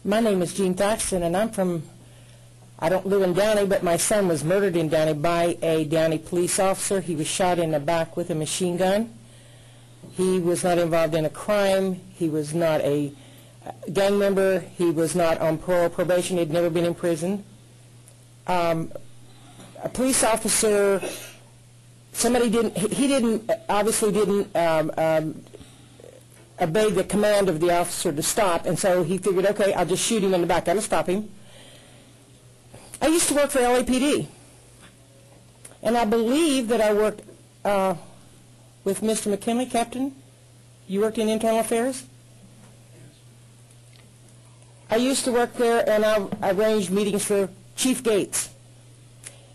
My name is Jean Thaxton, and I don't live in Downey, but my son was murdered in Downey by a Downey police officer. He was shot in the back with a machine gun. He was not involved in a crime. He was not a gang member. He was not on parole or probation. He had never been in prison. A police officer, obviously didn't obey the command of the officer to stop, and so he figured, okay, I'll just shoot him in the back. That'll stop him. I used to work for LAPD, and I believe that I worked with Mr. McKinley, Captain. You worked in internal affairs? I used to work there, and I arranged meetings for Chief Gates.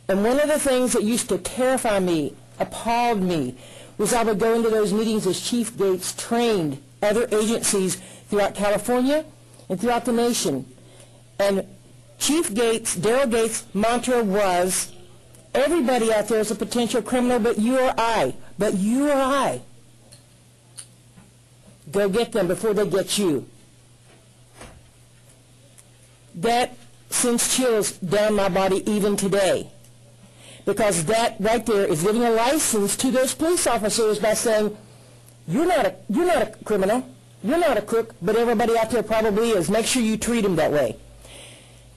And one of the things that used to terrify me, appalled me, was I would go into those meetings as Chief Gates trained other agencies throughout California and throughout the nation. And Chief Gates, Daryl Gates' mantra was, everybody out there is a potential criminal but you or I. But you or I. Go get them before they get you. That sends chills down my body even today. Because that right there is giving a license to those police officers by saying, you're not a criminal, you're not a crook, but everybody out there probably is. Make sure you treat them that way.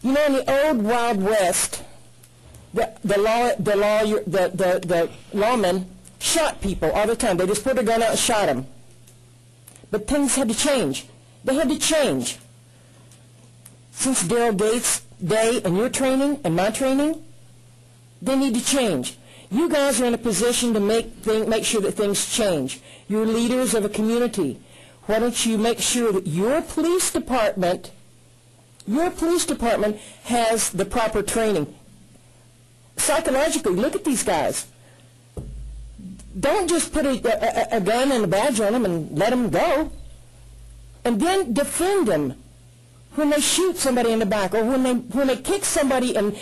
You know, in the old Wild West, the lawmen shot people all the time. They just put a gun out and shot them. But things had to change. They had to change. Since Daryl Gates' day and your training and my training, they need to change. You guys are in a position to make sure that things change. You're leaders of a community. Why don't you make sure that your police department has the proper training? Psychologically, look at these guys. Don't just put a gun and a badge on them and let them go. And then defend them when they shoot somebody in the back, or when they kick somebody and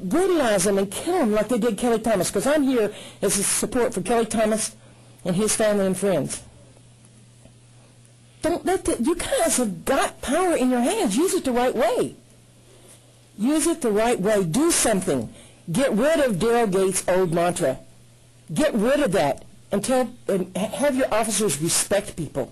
brutalize them and kill them like they did Kelly Thomas, because I'm here as a support for Kelly Thomas and his family and friends. Don't let you guys have got power in your hands. Use it the right way. Use it the right way. Do something. Get rid of Daryl Gates' old mantra. Get rid of that and have your officers respect people.